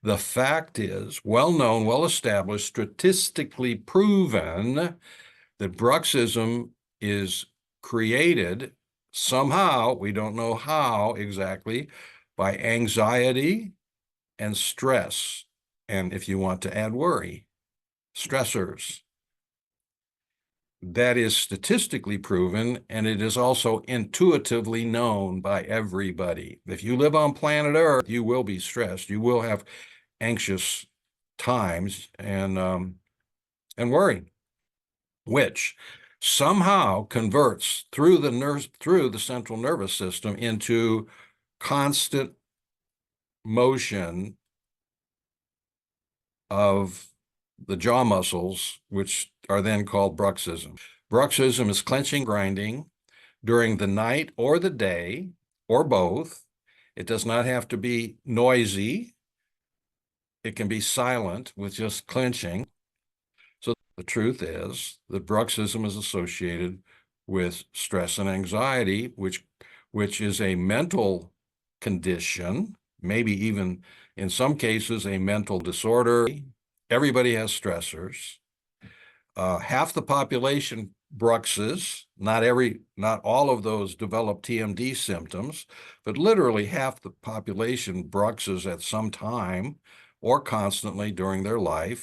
The fact is, well known, well established, statistically proven that bruxism is created somehow, we don't know how exactly, by anxiety and stress. And if you want to add worry, stressors. That is statistically proven, and it is also intuitively known by everybody. If you live on planet Earth, you will be stressed. You will have anxious times and worry, which somehow converts through the central nervous system into constant motion of the jaw muscles, which are then called bruxism. Bruxism is clenching, grinding during the night or the day, or both. It does not have to be noisy. It can be silent with just clenching. So the truth is that bruxism is associated with stress and anxiety, which is a mental condition, maybe even in some cases a mental disorder. Everybody has stressors. Half the population bruxes. Not all of those develop TMD symptoms, but literally half the population bruxes at some time or constantly during their life.